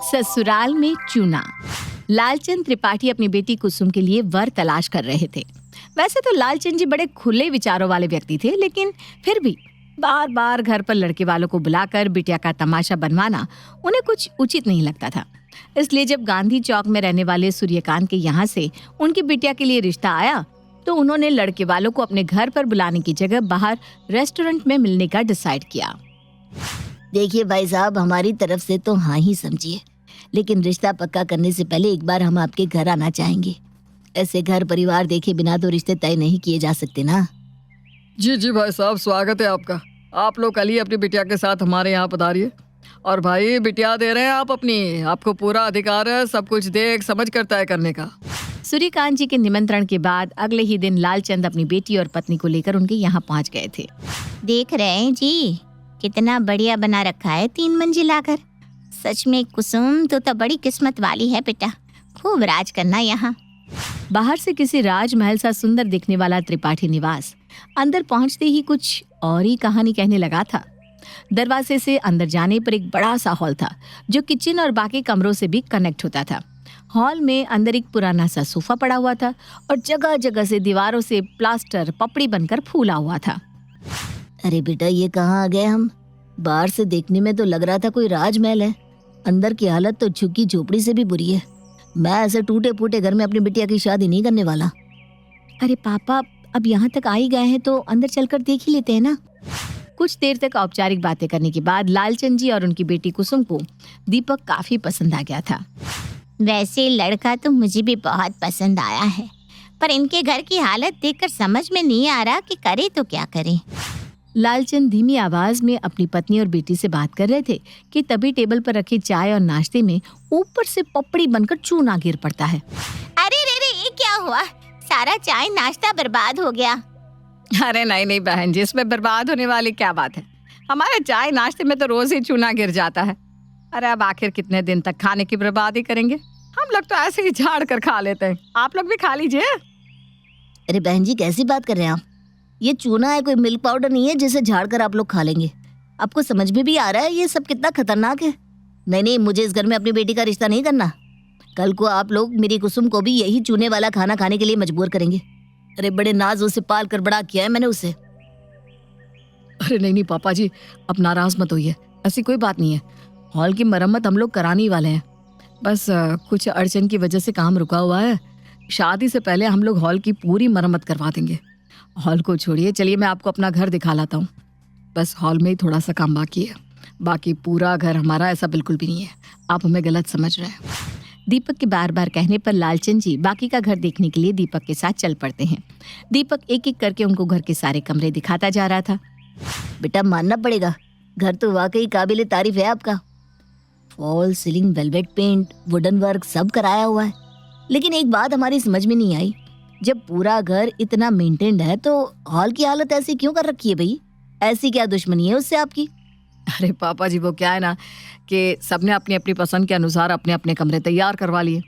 ससुराल में चूना। लालचंद त्रिपाठी अपनी बेटी कुसुम के लिए वर तलाश कर रहे थे। वैसे तो लालचंद जी बड़े खुले विचारों वाले व्यक्ति थे, लेकिन फिर भी बार बार घर पर लड़के वालों को बुलाकर बिटिया का तमाशा बनवाना उन्हें कुछ उचित नहीं लगता था। इसलिए जब गांधी चौक में रहने वाले सूर्यकांत के यहाँ से उनकी बिटिया के लिए रिश्ता आया तो उन्होंने लड़के वालों को अपने घर पर बुलाने की जगह बाहर रेस्टोरेंट में मिलने का डिसाइड किया। देखिए भाई साहब, हमारी तरफ से तो हाँ ही समझिए, लेकिन रिश्ता पक्का करने से पहले एक बार हम आपके घर आना चाहेंगे। ऐसे घर परिवार देखे बिना तो रिश्ते तय नहीं किए जा सकते ना। जी जी भाई साहब, स्वागत है आपका। आप लोग कल ही अपनी बिटिया के साथ हमारे यहाँ पधारिए। और भाई, बिटिया दे रहे हैं आप अपनी, आपको पूरा अधिकार है सब कुछ देख समझ कर तय करने का। सूर्यकांत जी के निमंत्रण के बाद अगले ही दिन लालचंद अपनी बेटी और पत्नी को लेकर उनके यहाँ पहुँच गए थे। देख रहे हैं जी, कितना बढ़िया बना रखा है 3 मंजिला घर। सच में कुसुम तो बड़ी किस्मत वाली है बेटा, खूब राज करना यहाँ। बाहर से किसी राजमहल सा सुंदर दिखने वाला त्रिपाठी निवास अंदर पहुंचते ही कुछ और ही कहानी कहने लगा था। दरवाजे से अंदर जाने पर एक बड़ा सा हॉल था जो किचन और बाकी कमरों से भी कनेक्ट होता था। हॉल में अंदर एक पुराना सा सोफा पड़ा हुआ था और जगह जगह से दीवारों से प्लास्टर पपड़ी बनकर फूला हुआ था। अरे बेटा, ये कहाँ आ गए हम? बाहर से देखने में तो लग रहा था कोई राजमहल है, अंदर की हालत तो झुग्गी झोपड़ी से भी बुरी है। मैं ऐसे टूटे फूटे घर में अपनी बिटिया की शादी नहीं करने वाला। अरे पापा, अब यहाँ तक आ ही गए हैं तो अंदर चलकर देख ही लेते हैं ना। कुछ देर तक औपचारिक बातें करने के बाद लालचंद जी और उनकी बेटी कुसुम को दीपक काफी पसंद आ गया था। वैसे लड़का तो मुझे भी बहुत पसंद आया है, पर इनके घर की हालत देखकर समझ में नहीं आ रहा कि करे तो क्या करे। लालचंद धीमी आवाज में अपनी पत्नी और बेटी से बात कर रहे थे कि तभी टेबल पर रखी चाय और नाश्ते में ऊपर से पपड़ी बनकर चूना गिर पड़ता है। अरे रे रे, ये क्या हुआ? सारा चाय नाश्ता बर्बाद हो गया। अरे नहीं नहीं बहन जी, इसमें बर्बाद होने वाली क्या बात है। हमारे चाय नाश्ते में तो रोज ही चूना गिर जाता है। अरे अब आखिर कितने दिन तक खाने की बर्बादी करेंगे? हम लोग तो ऐसे ही झाड़ कर खा लेते हैं, आप लोग भी खा लीजिए। अरे बहन जी, कैसी बात कर रहे हैं आप? ये चूना है, कोई मिल्क पाउडर नहीं है जिसे झाड़ कर आप लोग खा लेंगे। आपको समझ में भी आ रहा है ये सब कितना खतरनाक है? नहीं नहीं, मुझे इस घर में अपनी बेटी का रिश्ता नहीं करना। कल को आप लोग मेरी कुसुम को भी यही चूने वाला खाना खाने के लिए मजबूर करेंगे। अरे बड़े नाजों से पाल कर बड़ा किया है मैंने उसे। अरे नहीं नहीं पापा जी, अब नाराज मत होइए, ऐसी कोई बात नहीं है। हॉल की मरम्मत हम लोग कराने ही वाले हैं, बस कुछ अड़चन की वजह से काम रुका हुआ है। शादी से पहले हम लोग हॉल की पूरी मरम्मत करवा देंगे। हॉल को छोड़िए, चलिए मैं आपको अपना घर दिखा लाता हूँ। बस हॉल में ही थोड़ा सा काम बाकी है, बाकी पूरा घर हमारा ऐसा बिल्कुल भी नहीं है। आप हमें गलत समझ रहे हैं। दीपक के बार बार कहने पर लालचंद जी बाकी का घर देखने के लिए दीपक के साथ चल पड़ते हैं। दीपक एक एक करके उनको घर के सारे कमरे दिखाता जा रहा था। बेटा मानना पड़ेगा, घर तो वाकई काबिले तारीफ है आपका। Fall ceiling, velvet paint, wooden work सब कराया हुआ है। लेकिन एक बात हमारी समझ में नहीं आई, जब पूरा घर इतना मेंटेन्ड है तो हॉल की हालत ऐसी क्यों कर रखी है भाई? ऐसी क्या दुश्मनी है उससे आपकी? अरे पापा जी, वो क्या है ना कि सबने अपनी अपनी पसंद के अनुसार अपने अपने कमरे तैयार करवा लिए,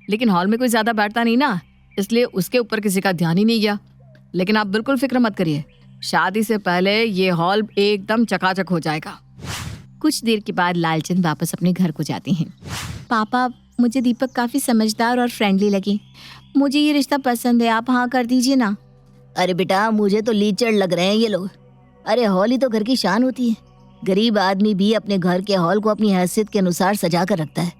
लेकिन हॉल में कोई ज्यादा बैठता नहीं ना, इसलिए उसके ऊपर किसी का ध्यान ही नहीं गया। लेकिन आप बिल्कुल फिक्र मत करिए, शादी से पहले ये हॉल एकदम चकाचक हो जाएगा। कुछ देर के बाद लालचंद वापस अपने घर को जाते हैं। पापा, मुझे दीपक काफी समझदार और फ्रेंडली लगे, मुझे ये रिश्ता पसंद है, आप हाँ कर दीजिए ना। अरे बेटा, मुझे तो लीचड़ लग रहे हैं ये लोग। अरे हॉल ही तो घर की शान होती है। गरीब आदमी भी अपने घर के हॉल को अपनी हैसियत के अनुसार सजा कर रखता है,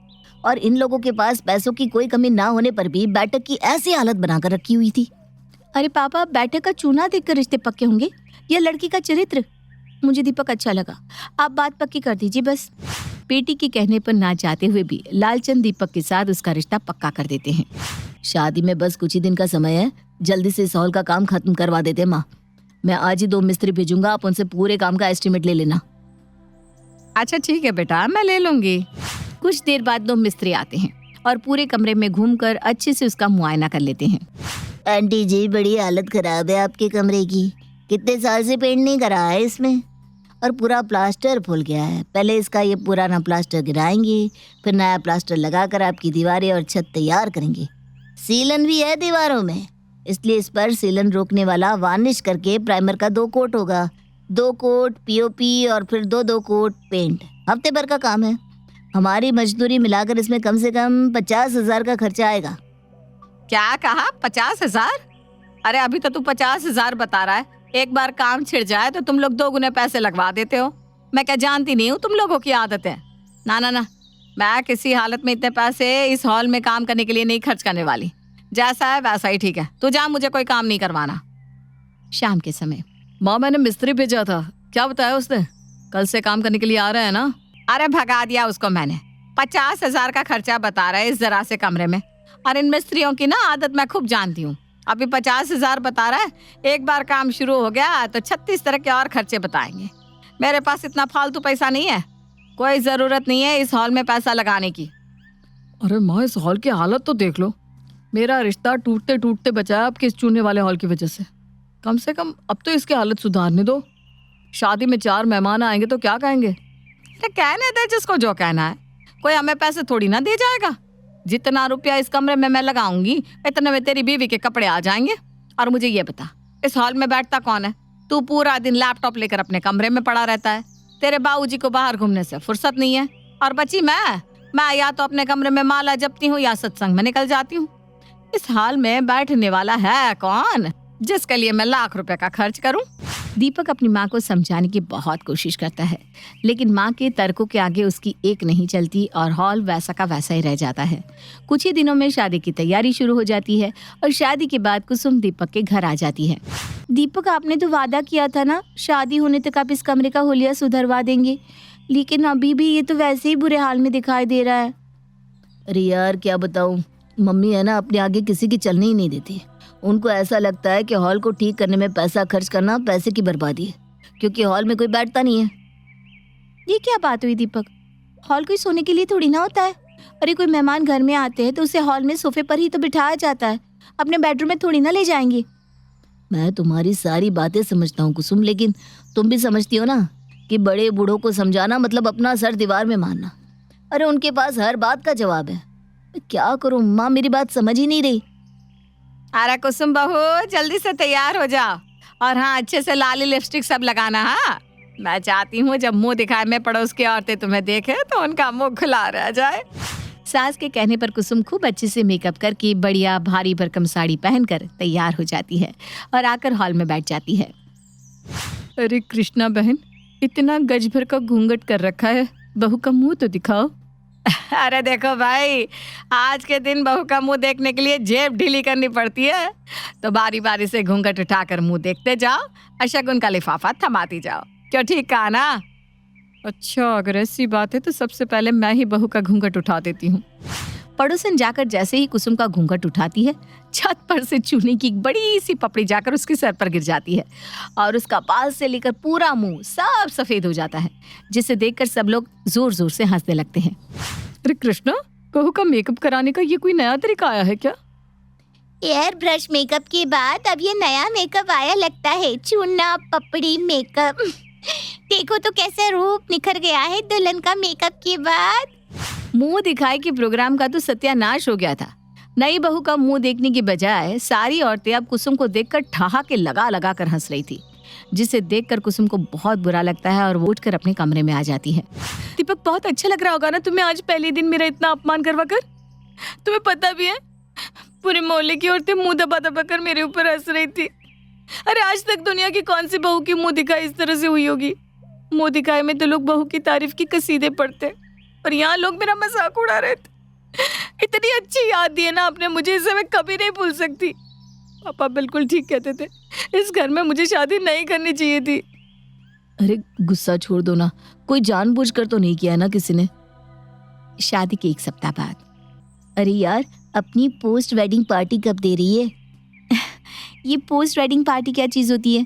और इन लोगों के पास पैसों की कोई कमी ना होने पर भी बैठक की ऐसी हालत बनाकर रखी हुई थी। अरे पापा, बैठक का चूना देखकर रिश्ते पक्के होंगे या लड़की का चरित्र? मुझे दीपक अच्छा लगा, आप बात पक्की कर दीजिए बस। बेटी के कहने पर ना चाहते हुए भी लालचंद दीपक के साथ उसका रिश्ता पक्का कर देते हैं। शादी में बस कुछ ही दिन का समय है, जल्दी से इस हॉल का काम खत्म करवा देते हैं माँ। मैं आज ही 2 मिस्त्री भेजूंगा, आप उनसे पूरे काम का एस्टिमेट ले लेना। अच्छा ठीक है बेटा, मैं ले लूंगी। कुछ देर बाद 2 मिस्त्री आते हैं और पूरे कमरे में घूमकर अच्छे से उसका मुआयना कर लेते हैं। आंटी जी, बड़ी हालत खराब है आपके कमरे की। कितने साल से पेंट नहीं करा है इसमें, और पूरा प्लास्टर फूल गया है। पहले इसका ये पुराना प्लास्टर गिराएंगे, फिर नया प्लास्टर लगाकर आपकी दीवारें और छत तैयार करेंगे। सीलन भी है दीवारों में, इसलिए इस पर सीलन रोकने वाला वार्निश करके प्राइमर का 2 कोट होगा। 2 कोट पीओपी और फिर 2 कोट पेंट। हफ्ते भर का काम है। हमारी मजदूरी मिलाकर इसमें कम से कम 50,000 का खर्चा आएगा। क्या कहा? 50,000? अरे अभी तो तू 50,000 बता रहा है, एक बार काम छिड़ जाए तो तुम लोग 2 गुने पैसे लगवा देते हो। मैं क्या जानती नहीं हूँ तुम लोगों की आदत है? ना ना ना, मैं किसी हालत में इतने पैसे इस हॉल में काम करने के लिए नहीं खर्च करने वाली। जैसा है वैसा ही ठीक है, तू जा, मुझे कोई काम नहीं करवाना। शाम के समय माँ, मैंने मिस्त्री भेजा था, क्या बताया उसने? कल से काम करने के लिए आ रहा है ना? अरे भगा दिया उसको मैंने। 50,000 का खर्चा बता रहा है इस जरा से कमरे में। और इन मिस्त्रियों की ना आदत मैं खूब जानती हूँ। अभी 50,000 बता रहा है, एक बार काम शुरू हो गया तो 36 तरह के और खर्चे बताएंगे। मेरे पास इतना फालतू पैसा नहीं है, कोई जरूरत नहीं है इस हॉल में पैसा लगाने की। अरे माँ, इस हॉल की हालत तो देख लो। मेरा रिश्ता टूटते टूटते बचा है आपके इस चूने वाले हॉल की वजह से। कम से कम अब तो इसकी हालत सुधारने दो। शादी में 4 मेहमान आएंगे तो क्या कहेंगे? अरे कहने दे जिसको जो कहना है, कोई हमें पैसे थोड़ी ना दे जाएगा। जितना रुपया इस कमरे में मैं लगाऊंगी इतने में तेरी बीवी के कपड़े आ जाएंगे। और मुझे ये बता, इस हॉल में बैठता कौन है? तू पूरा दिन लैपटॉप लेकर अपने कमरे में पड़ा रहता है, तेरे बाबूजी को बाहर घूमने से फुर्सत नहीं है। और बची मैं या तो अपने कमरे में माला जपती हूँ या सत्संग में निकल जाती हूँ। इस हॉल में बैठने वाला है कौन जिसके लिए मैं लाख रुपए का खर्च करूं? दीपक अपनी माँ को समझाने की बहुत कोशिश करता है, लेकिन माँ के तर्कों के आगे उसकी एक नहीं चलती और हॉल वैसा का वैसा ही रह जाता है। कुछ ही दिनों में शादी की तैयारी शुरू हो जाती है और शादी के बाद कुसुम दीपक के घर आ जाती है। दीपक, आपने तो वादा किया था ना, शादी होने तक आप इस कमरे का हुलिया सुधरवा देंगे, लेकिन अभी भी ये तो वैसे ही बुरे हाल में दिखाई दे रहा है। अरे यार, क्या बताऊं, मम्मी है ना, अपने आगे किसी की चलने ही नहीं देती। उनको ऐसा लगता है कि हॉल को ठीक करने में पैसा खर्च करना पैसे की बर्बादी है, क्योंकि हॉल में कोई बैठता नहीं है। ये क्या बात हुई दीपक? हॉल कोई सोने के लिए थोड़ी ना होता है। अरे कोई मेहमान घर में आते हैं तो उसे हॉल में सोफे पर ही तो बिठाया जाता है, अपने बेडरूम में थोड़ी ना ले जाएंगे। मैं तुम्हारी सारी बातें समझता हूँ कुसुम, लेकिन तुम भी समझती हो ना कि बड़े बूढ़ों को समझाना मतलब अपना सर दीवार में मारना। अरे उनके पास हर बात का जवाब है। मैं क्या करूँ, माँ मेरी बात समझ ही नहीं रही। अरे कुसुम बहू, जल्दी से तैयार हो जाओ और हाँ, अच्छे से लाली लिपस्टिक सब लगाना। हाँ, मैं चाहती हूँ जब मुंह दिखाए में पड़ोस की औरतें तुम्हें देखे तो उनका मुंह खुला रह जाए। सास के कहने पर कुसुम खूब अच्छे से मेकअप करके बढ़िया भारी भरकम साड़ी पहनकर तैयार हो जाती है और आकर हॉल में बैठ जाती है। अरे कृष्णा बहन, इतना गज भर का घूंघट कर रखा है, बहू का मुंह तो दिखाओ। अरे देखो भाई, आज के दिन बहू का मुंह देखने के लिए जेब ढीली करनी पड़ती है, तो बारी बारी से घूंघट उठाकर मुंह देखते जाओ और शगुन का लिफाफा थमाती जाओ। क्यों, ठीक कहा ना? अच्छा, अगर ऐसी बात है तो सबसे पहले मैं ही बहू का घूंघट उठा देती हूँ। पड़ोसन जाकर जैसे ही कुसुम का घूंघट उठाती है, छत पर से चूने की एक बड़ी सी पपड़ी जाकर उसके सर पर गिर जाती है और उसका बाल से लेकर पूरा मुंह सब सफेद हो जाता है, जिसे देखकर सब लोग जोर जोर से हंसने लगते हैं। अरे कृष्णा, बहू का मेकअप कराने का ये कोई नया तरीका आया है क्या? एयर ब्रश मेकअप के बाद अब ये नया मेकअप आया लगता है, चूना पपड़ी मेकअप। देखो तो कैसे रूप निखर गया है दुल्हन का मेकअप के बाद। मुंह दिखाई के प्रोग्राम का तो सत्यानाश हो गया था। नई बहू का मुंह देखने की बजाय सारी औरतें अब कुसुम को देखकर ठहाके लगा लगा कर हंस रही थी, जिसे देखकर कुसुम को बहुत बुरा लगता है और वो उठकर अपने कमरे में आ जाती है। दीपक, बहुत अच्छा लग रहा होगा ना तुम्हें आज पहले दिन मेरा इतना अपमान करवा कर? तुम्हें पता भी है, पूरे मोहल्ले की औरतें मुंह दबा दबा कर मेरे ऊपर हंस रही थी। अरे आज तक दुनिया की कौन सी बहू की मुंह दिखाई इस तरह से हुई होगी? मुंह दिखाई में तो लोग बहू की तारीफ की कसीदे पढ़ते, और यहाँ लोग मेरा मजाक उड़ा रहे थे। इतनी अच्छी याद दी है ना आपने मुझे, इसे मैं कभी नहीं भूल सकती। पापा बिल्कुल ठीक कहते थे, इस घर में मुझे शादी नहीं करनी चाहिए थी। अरे गुस्सा छोड़ दो ना, कोई जानबूझकर तो नहीं किया ना किसी ने। शादी के 1 सप्ताह बाद, अरे यार, अपनी पोस्ट वेडिंग पार्टी कब दे रही है? ये पोस्ट वेडिंग पार्टी क्या चीज होती है?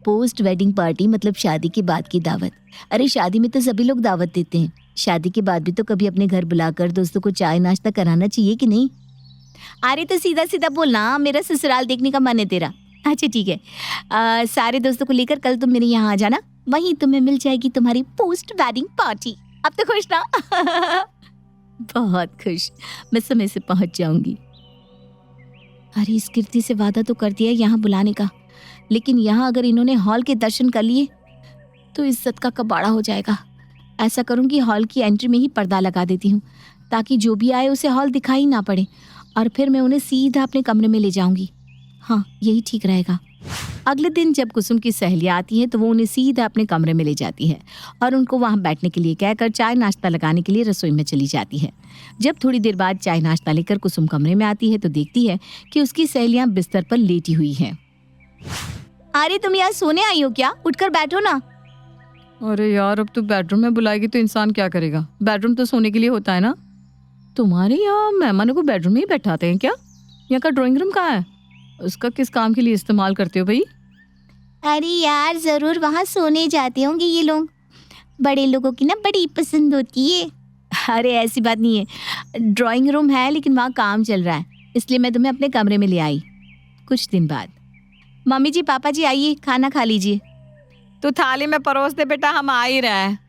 पोस्ट वेडिंग पार्टी मतलब शादी के बाद की दावत। अरे शादी में तो सभी लोग दावत देते हैं, शादी के बाद भी तो कभी अपने घर बुलाकर दोस्तों को चाय नाश्ता कराना चाहिए कि नहीं? अरे तो सीधा सीधा बोलना, मेरा ससुराल देखने का मन है तेरा। अच्छा ठीक है, सारे दोस्तों को लेकर कल तुम मेरे यहाँ आ जाना, वहीं तुम्हें मिल जाएगी तुम्हारी पोस्ट वेडिंग पार्टी। अब तो खुश ना? बहुत खुश, मैं समय से पहुंच जाऊंगी। अरे इस कीर्ति से वादा तो कर दिया यहाँ बुलाने का, लेकिन यहाँ अगर इन्होंने हॉल के दर्शन कर लिए तो इज्जत का कबाड़ा हो जाएगा। ऐसा करूंगी, हॉल की एंट्री में ही पर्दा लगा देती हूँ ताकि जो भी आए उसे हॉल दिखाई ना पड़े, और फिर मैं उन्हें सीधा अपने कमरे में ले जाऊंगी। हाँ, यही ठीक रहेगा। अगले दिन जब कुसुम की सहेलियाँ आती हैं तो वो उन्हें सीधा अपने कमरे में ले जाती है और उनको वहाँ बैठने के लिए कहकर चाय नाश्ता लगाने के लिए रसोई में चली जाती है। जब थोड़ी देर बाद चाय नाश्ता लेकर कुसुम कमरे में आती है तो देखती है कि उसकी सहेलियाँ बिस्तर पर लेटी हुई हैं। अरे तुम यहाँ सोने आई हो क्या? उठकर बैठो ना। अरे यार, अब तो बेडरूम में बुलाएगी तो इंसान क्या करेगा? बेडरूम तो सोने के लिए होता है ना। तुम्हारे यहाँ मेहमानों को बेडरूम में ही बैठाते हैं क्या? यहाँ का ड्राइंग रूम कहाँ है? उसका किस काम के लिए इस्तेमाल करते हो भाई? अरे यार, जरूर वहाँ सोने जाते होंगे ये लोग। बड़े लोगों की ना बड़ी पसंद होती है। अरे ऐसी बात नहीं है, ड्राइंग रूम है लेकिन वहाँ काम चल रहा है, इसलिए मैं तुम्हें अपने कमरे में ले आई। कुछ दिन बाद, मम्मी जी, पापा जी, आइए खाना खा लीजिए। तो थाली में परोस दे बेटा, हम आ ही रहे हैं।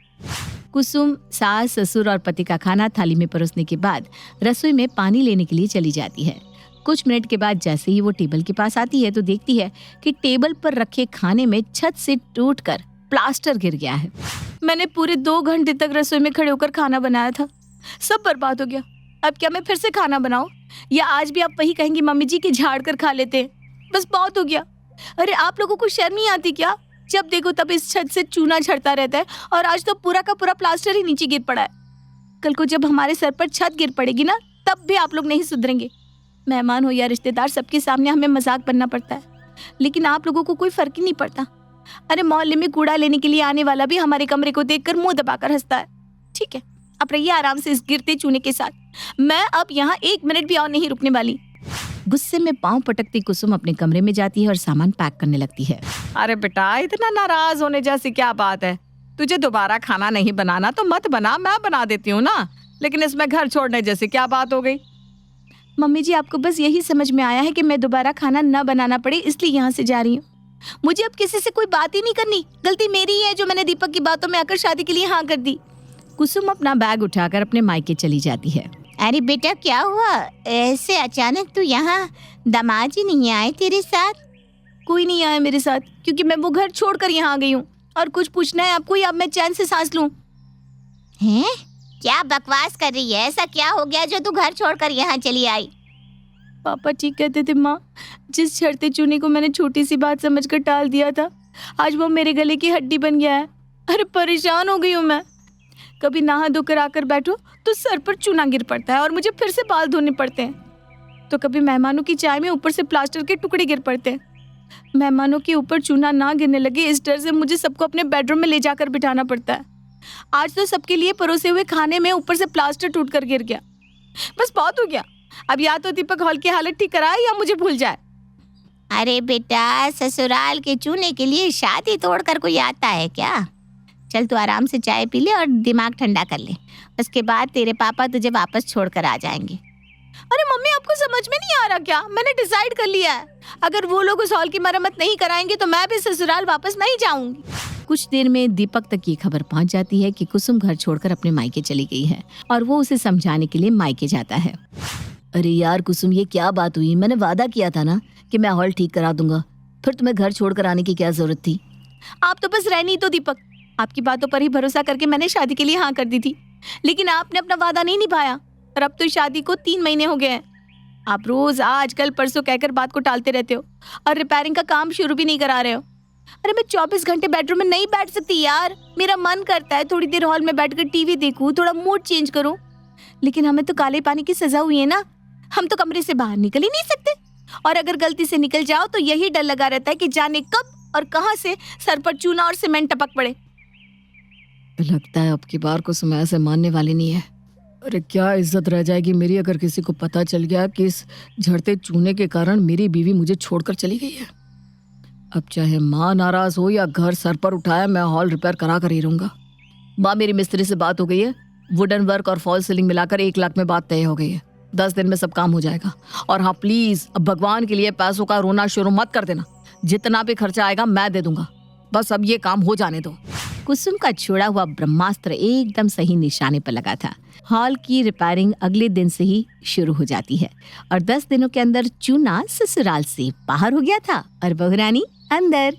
कुसुम सास ससुर और पति का खाना थाली में परोसने के बाद रसोई में पानी लेने के लिए चली जाती है। कुछ मिनट के बाद जैसे ही वो टेबल के पास आती है तो देखती है कि टेबल पर रखे खाने में छत से टूटकर प्लास्टर गिर गया है। मैंने पूरे 2 घंटे तक रसोई में खड़े होकर खाना बनाया था, सब बर्बाद हो गया। अब क्या मैं फिर से खाना बनाऊं, या आज भी आप वही कहेंगी मम्मी जी कि झाड़ कर खा लेते हैं? बस बहुत हो गया। अरे आप लोगों को शर्म नहीं आती क्या? जब देखो तब इस छत से चूना झड़ता रहता है, और आज तो पूरा का पूरा प्लास्टर ही नीचे गिर पड़ा है। कल को जब हमारे सर पर छत गिर पड़ेगी ना, तब भी आप लोग नहीं सुधरेंगे। मेहमान हो या रिश्तेदार, सबके सामने हमें मजाक बनना पड़ता है, लेकिन आप लोगों को कोई फर्क ही नहीं पड़ता। अरे मोहल्ले में कूड़ा लेने के लिए आने वाला भी हमारे कमरे को देखकर मुंह दबाकर हंसता है। ठीक है, अब रहिए आराम से इस गिरते चूने के साथ। मैं अब यहाँ 1 मिनट भी और नहीं रुकने वाली। गुस्से में पांव पटकती कुसुम अपने कमरे में जाती है और सामान पैक करने लगती है। अरे बेटा, इतना नाराज होने जैसी क्या बात है? तुझे दोबारा खाना नहीं बनाना तो मत बना, मैं बना देती हूँ ना। लेकिन इसमें घर छोड़ने जैसी क्या बात हो गई? मम्मी जी, आपको बस यही समझ में आया है कि मैं दोबारा खाना न बनाना पड़े, इसलिए यहाँ से जा रही हूँ। मुझे अब किसी से कोई बात ही नहीं करनी। गलती मेरी ही है जो मैंने दीपक की बातों में आकर शादी के लिए हाँ कर दी। कुसुम अपना बैग उठाकर अपने मायके चली जाती है। अरे बेटा, क्या हुआ ऐसे अचानक? तू यहाँ दामाद जी नहीं आए तेरे साथ? कोई नहीं आया मेरे साथ, क्योंकि मैं वो घर छोड़कर यहाँ आ गई हूँ। और कुछ पूछना है आपको, या अब मैं चैन से सांस लूं? हैं? क्या बकवास कर रही है? ऐसा क्या हो गया जो तू घर छोड़कर यहाँ चली आई? पापा ठीक कहते थे माँ, जिस छड़ते चूने को मैंने छोटी सी बात समझकर टाल दिया था, आज वो मेरे गले की हड्डी बन गया है। अरे परेशान हो गई हूँ मैं। कभी नहा धोकर आकर बैठो तो सर पर चूना गिर पड़ता है और मुझे फिर से बाल धोने पड़ते हैं। तो कभी मेहमानों की चाय में ऊपर से प्लास्टर के टुकड़े गिर पड़ते हैं। मेहमानों के ऊपर चूना ना गिरने लगे, इस डर से मुझे सबको अपने बेडरूम में ले जाकर बिठाना पड़ता है। आज तो सबके लिए परोसे हुए खाने में ऊपर से प्लास्टर टूटकर गिर गया। बस बहुत हो गया। अब या तो दीपक हॉल की हालत ठीक कराए या मुझे भूल जाए। अरे बेटा, ससुराल के चूने के लिए शादी तोड़कर कोई आता है क्या? चल तू आराम से चाय पी ले और दिमाग ठंडा कर ले। उसके बाद तेरे पापा तुझे वापस छोड़कर आ जाएंगे। अरे मम्मी, आपको समझ में नहीं आ रहा क्या? मैंने डिसाइड कर लिया है, अगर वो लोग उस हॉल की मरम्मत नहीं कराएंगे तो मैं भी ससुराल वापस नहीं जाऊंगी। कुछ देर में दीपक तक ये खबर पहुंच जाती है कि कुसुम घर छोड़कर अपने मायके चली गई है और वो उसे समझाने के लिए मायके जाता है। अरे यार कुसुम, ये क्या बात हुई? मैंने वादा किया था ना कि मैं हॉल ठीक करा दूंगा, फिर तुम्हें घर छोड़कर आने की क्या जरूरत थी? आप तो बस रहनी तो दीपक, आपकी बातों पर ही भरोसा करके मैंने शादी के लिए हाँ कर दी थी, लेकिन आपने अपना वादा नहीं निभाया और अब तो शादी को 3 महीने हो गए हैं। आप रोज आज कल परसों कहकर बात को टालते रहते हो और रिपेयरिंग का काम शुरू भी नहीं करा रहे हो। अरे मैं 24 घंटे बेडरूम में नहीं बैठ सकती यार। मेरा मन करता है थोड़ी देर हॉल में बैठकर टीवी देखूं, थोड़ा मूड चेंज करूं, लेकिन हमें तो काले पानी की सजा हुई है ना। हम तो कमरे से बाहर निकल ही नहीं सकते, और अगर गलती से निकल जाओ तो यही डर लगा रहता है कि जाने कब और कहां से सर पर चूना और सीमेंट टपक पड़े। लगता है अब की बार को समय से मानने वाली नहीं है। अरे क्या इज्जत रह जाएगी मेरी अगर किसी को पता चल गया कि इस झड़ते चूने के कारण मेरी बीवी मुझे छोड़कर चली गई है। अब चाहे माँ नाराज हो या घर सर पर उठाया, मैं हॉल रिपेयर करा कर ही रहूंगा। माँ, मेरी मिस्त्री से बात हो गई है, वुडन वर्क और फॉल सीलिंग मिलाकर 1 लाख में बात तय हो गई है। 10 दिन में सब काम हो जाएगा। और हाँ प्लीज, अब भगवान के लिए पैसों का रोना शुरू मत कर देना। जितना भी खर्चा आएगा मैं दे दूंगा, बस अब ये काम हो जाने दो। कुसुम का छोड़ा हुआ ब्रह्मास्त्र एकदम सही निशाने पर लगा था। हॉल की रिपेयरिंग अगले दिन से ही शुरू हो जाती है और 10 दिनों के अंदर चूना ससुराल से बाहर हो गया था और बहुरानी अंदर।